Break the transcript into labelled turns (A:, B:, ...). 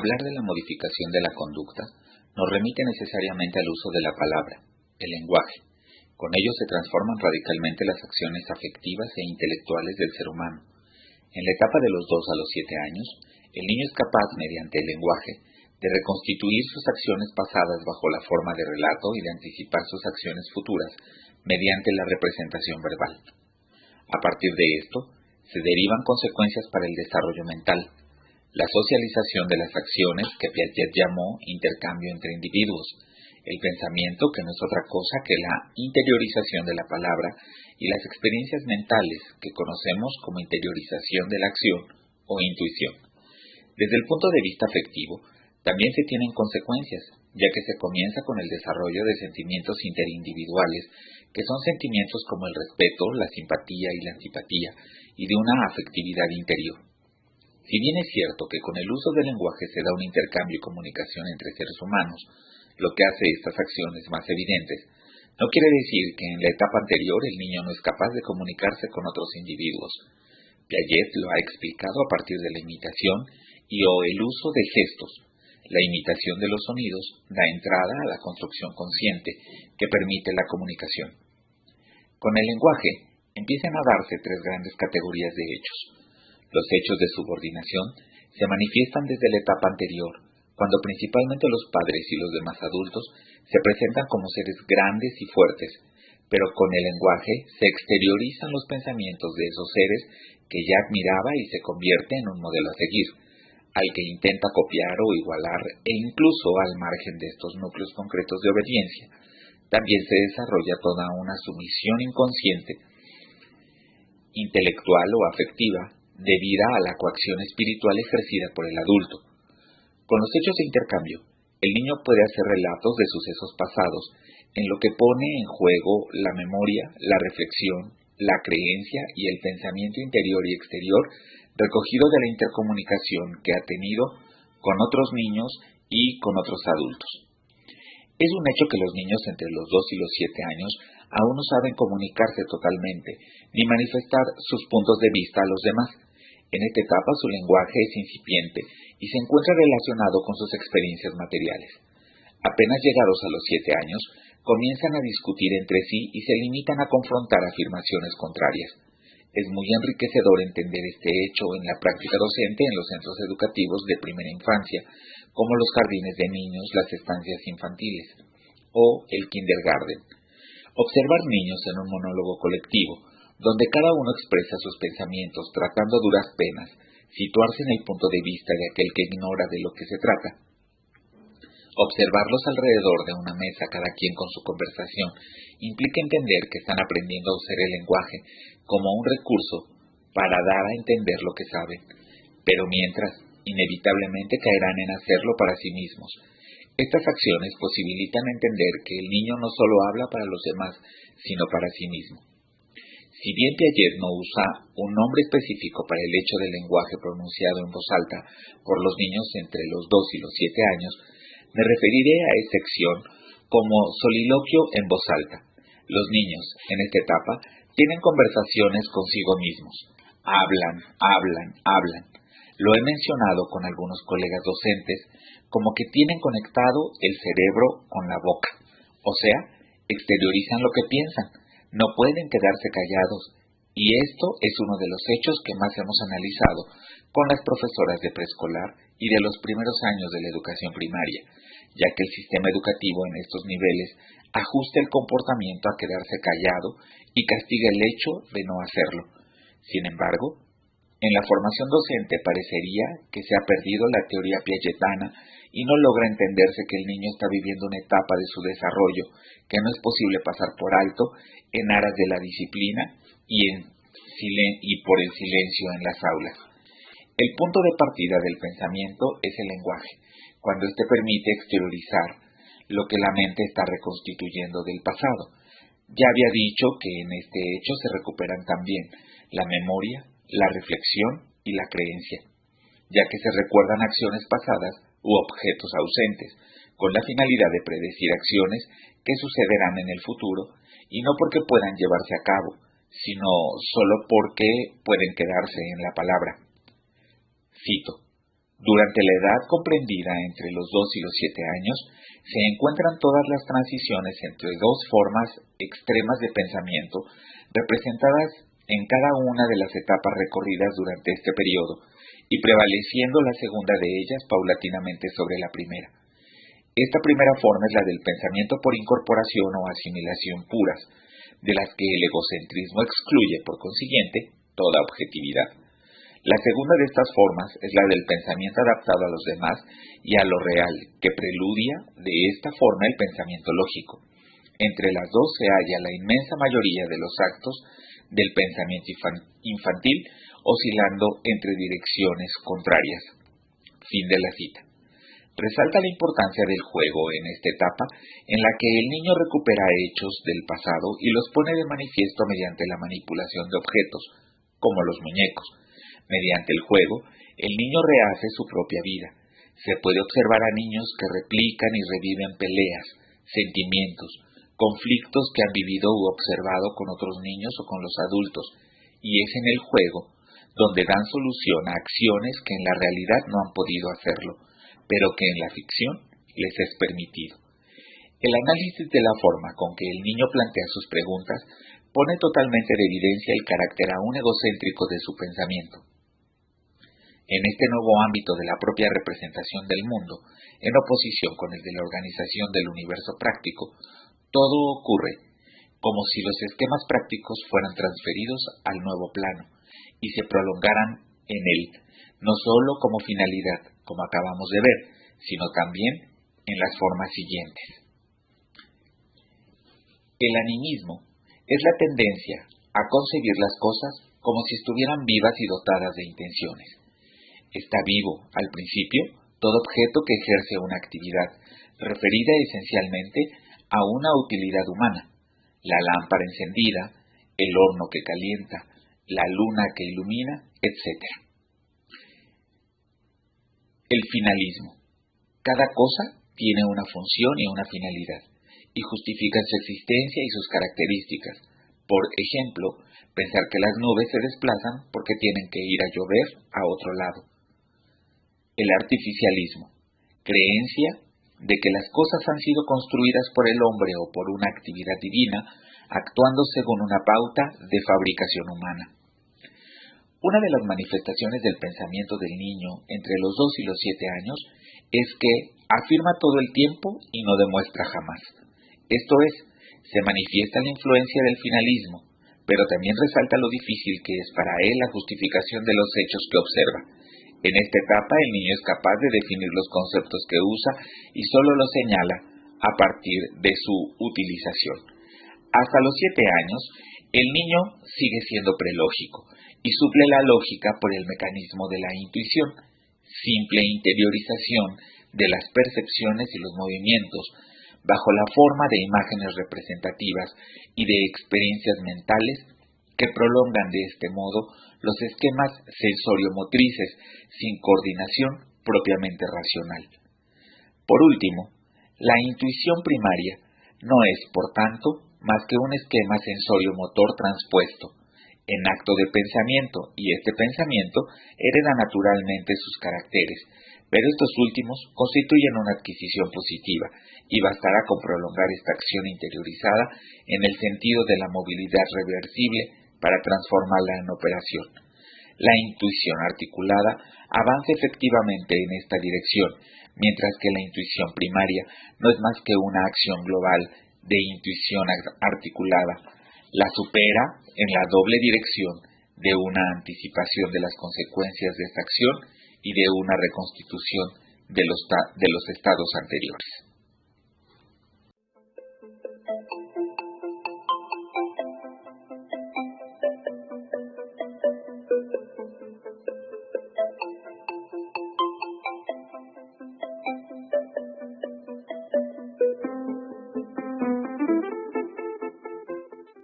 A: Hablar de la modificación de la conducta nos remite necesariamente al uso de la palabra, el lenguaje. Con ello se transforman radicalmente las acciones afectivas e intelectuales del ser humano. En la etapa de los 2 a los 7 años, el niño es capaz, mediante el lenguaje, de reconstituir sus acciones pasadas bajo la forma de relato y de anticipar sus acciones futuras mediante la representación verbal. A partir de esto, se derivan consecuencias para el desarrollo mental, la socialización de las acciones que Piaget llamó intercambio entre individuos, el pensamiento que no es otra cosa que la interiorización de la palabra y las experiencias mentales que conocemos como interiorización de la acción o intuición. Desde el punto de vista afectivo, también se tienen consecuencias, ya que se comienza con el desarrollo de sentimientos interindividuales, que son sentimientos como el respeto, la simpatía y la antipatía, y de una afectividad interior. Si bien es cierto que con el uso del lenguaje se da un intercambio y comunicación entre seres humanos, lo que hace estas acciones más evidentes, no quiere decir que en la etapa anterior el niño no es capaz de comunicarse con otros individuos. Piaget lo ha explicado a partir de la imitación o el uso de gestos. La imitación de los sonidos da entrada a la construcción consciente que permite la comunicación. Con el lenguaje empiezan a darse 3 grandes categorías de hechos. Los hechos de subordinación se manifiestan desde la etapa anterior, cuando principalmente los padres y los demás adultos se presentan como seres grandes y fuertes, pero con el lenguaje se exteriorizan los pensamientos de esos seres que ya admiraba y se convierte en un modelo a seguir, al que intenta copiar o igualar e incluso al margen de estos núcleos concretos de obediencia, también se desarrolla toda una sumisión inconsciente, intelectual o afectiva, debida a la coacción espiritual ejercida por el adulto. Con los hechos de intercambio, el niño puede hacer relatos de sucesos pasados, en lo que pone en juego la memoria, la reflexión, la creencia y el pensamiento interior y exterior recogido de la intercomunicación que ha tenido con otros niños y con otros adultos. Es un hecho que los niños entre los 2 y los 7 años aún no saben comunicarse totalmente, ni manifestar sus puntos de vista a los demás. En esta etapa su lenguaje es incipiente y se encuentra relacionado con sus experiencias materiales. Apenas llegados a los 7 años, comienzan a discutir entre sí y se limitan a confrontar afirmaciones contrarias. Es muy enriquecedor entender este hecho en la práctica docente en los centros educativos de primera infancia, como los jardines de niños, las estancias infantiles o el kindergarten. Observar niños en un monólogo colectivo, donde cada uno expresa sus pensamientos tratando a duras penas, situarse en el punto de vista de aquel que ignora de lo que se trata. Observarlos alrededor de una mesa, cada quien con su conversación, implica entender que están aprendiendo a usar el lenguaje como un recurso para dar a entender lo que saben, pero mientras, inevitablemente caerán en hacerlo para sí mismos. Estas acciones posibilitan entender que el niño no solo habla para los demás, sino para sí mismo. Si bien Piaget no usa un nombre específico para el hecho del lenguaje pronunciado en voz alta por los niños entre los 2 y los 7 años, me referiré a esta acción como soliloquio en voz alta. Los niños, en esta etapa, tienen conversaciones consigo mismos. Hablan. Lo he mencionado con algunos colegas docentes como que tienen conectado el cerebro con la boca, o sea, exteriorizan lo que piensan, no pueden quedarse callados, y esto es uno de los hechos que más hemos analizado con las profesoras de preescolar y de los primeros años de la educación primaria, ya que el sistema educativo en estos niveles ajusta el comportamiento a quedarse callado y castiga el hecho de no hacerlo. Sin embargo, en la formación docente parecería que se ha perdido la teoría piagetana y no logra entenderse que el niño está viviendo una etapa de su desarrollo que no es posible pasar por alto en aras de la disciplina y por el silencio en las aulas. El punto de partida del pensamiento es el lenguaje, cuando éste permite exteriorizar lo que la mente está reconstituyendo del pasado. Ya había dicho que en este hecho se recuperan también la memoria, la reflexión y la creencia, ya que se recuerdan acciones pasadas u objetos ausentes, con la finalidad de predecir acciones que sucederán en el futuro, y no porque puedan llevarse a cabo, sino solo porque pueden quedarse en la palabra. Cito: Durante la edad comprendida entre los 2 y los 7 años, se encuentran todas las transiciones entre dos formas extremas de pensamiento representadas en cada una de las etapas recorridas durante este periodo y prevaleciendo la segunda de ellas paulatinamente sobre la primera. Esta primera forma es la del pensamiento por incorporación o asimilación puras, de las que el egocentrismo excluye, por consiguiente, toda objetividad. La segunda de estas formas es la del pensamiento adaptado a los demás y a lo real, que preludia de esta forma el pensamiento lógico. Entre las dos se halla la inmensa mayoría de los actos del pensamiento infantil, oscilando entre direcciones contrarias. Fin de la cita. Resalta la importancia del juego en esta etapa, en la que el niño recupera hechos del pasado y los pone de manifiesto mediante la manipulación de objetos, como los muñecos. Mediante el juego, el niño rehace su propia vida. Se puede observar a niños que replican y reviven peleas, sentimientos, conflictos que han vivido u observado con otros niños o con los adultos, y es en el juego donde dan solución a acciones que en la realidad no han podido hacerlo, pero que en la ficción les es permitido. El análisis de la forma con que el niño plantea sus preguntas pone totalmente de evidencia el carácter aún egocéntrico de su pensamiento. En este nuevo ámbito de la propia representación del mundo, en oposición con el de la organización del universo práctico, todo ocurre como si los esquemas prácticos fueran transferidos al nuevo plano y se prolongaran en él, no sólo como finalidad, como acabamos de ver, sino también en las formas siguientes. El animismo es la tendencia a concebir las cosas como si estuvieran vivas y dotadas de intenciones. Está vivo, al principio, todo objeto que ejerce una actividad, referida esencialmente a una utilidad humana: la lámpara encendida, el horno que calienta, la luna que ilumina, etc. El finalismo. Cada cosa tiene una función y una finalidad, y justifican su existencia y sus características. Por ejemplo, pensar que las nubes se desplazan porque tienen que ir a llover a otro lado. El artificialismo. Creencia de que las cosas han sido construidas por el hombre o por una actividad divina, actuando según una pauta de fabricación humana. Una de las manifestaciones del pensamiento del niño entre los 2 y los 7 años es que afirma todo el tiempo y no demuestra jamás. Esto es, se manifiesta la influencia del finalismo, pero también resalta lo difícil que es para él la justificación de los hechos que observa. En esta etapa el niño es capaz de definir los conceptos que usa y solo los señala a partir de su utilización. Hasta los 7 años, el niño sigue siendo prelógico y suple la lógica por el mecanismo de la intuición, simple interiorización de las percepciones y los movimientos, bajo la forma de imágenes representativas y de experiencias mentales que prolongan de este modo los esquemas sensorio-motrices sin coordinación propiamente racional. Por último, la intuición primaria no es, por tanto, más que un esquema sensorio-motor transpuesto en acto de pensamiento, y este pensamiento hereda naturalmente sus caracteres, pero estos últimos constituyen una adquisición positiva, y bastará con prolongar esta acción interiorizada en el sentido de la movilidad reversible para transformarla en operación. La intuición articulada avanza efectivamente en esta dirección, mientras que la intuición primaria no es más que una acción global de intuición articulada. La supera en la doble dirección de una anticipación de las consecuencias de esta acción y de una reconstitución de los estados anteriores.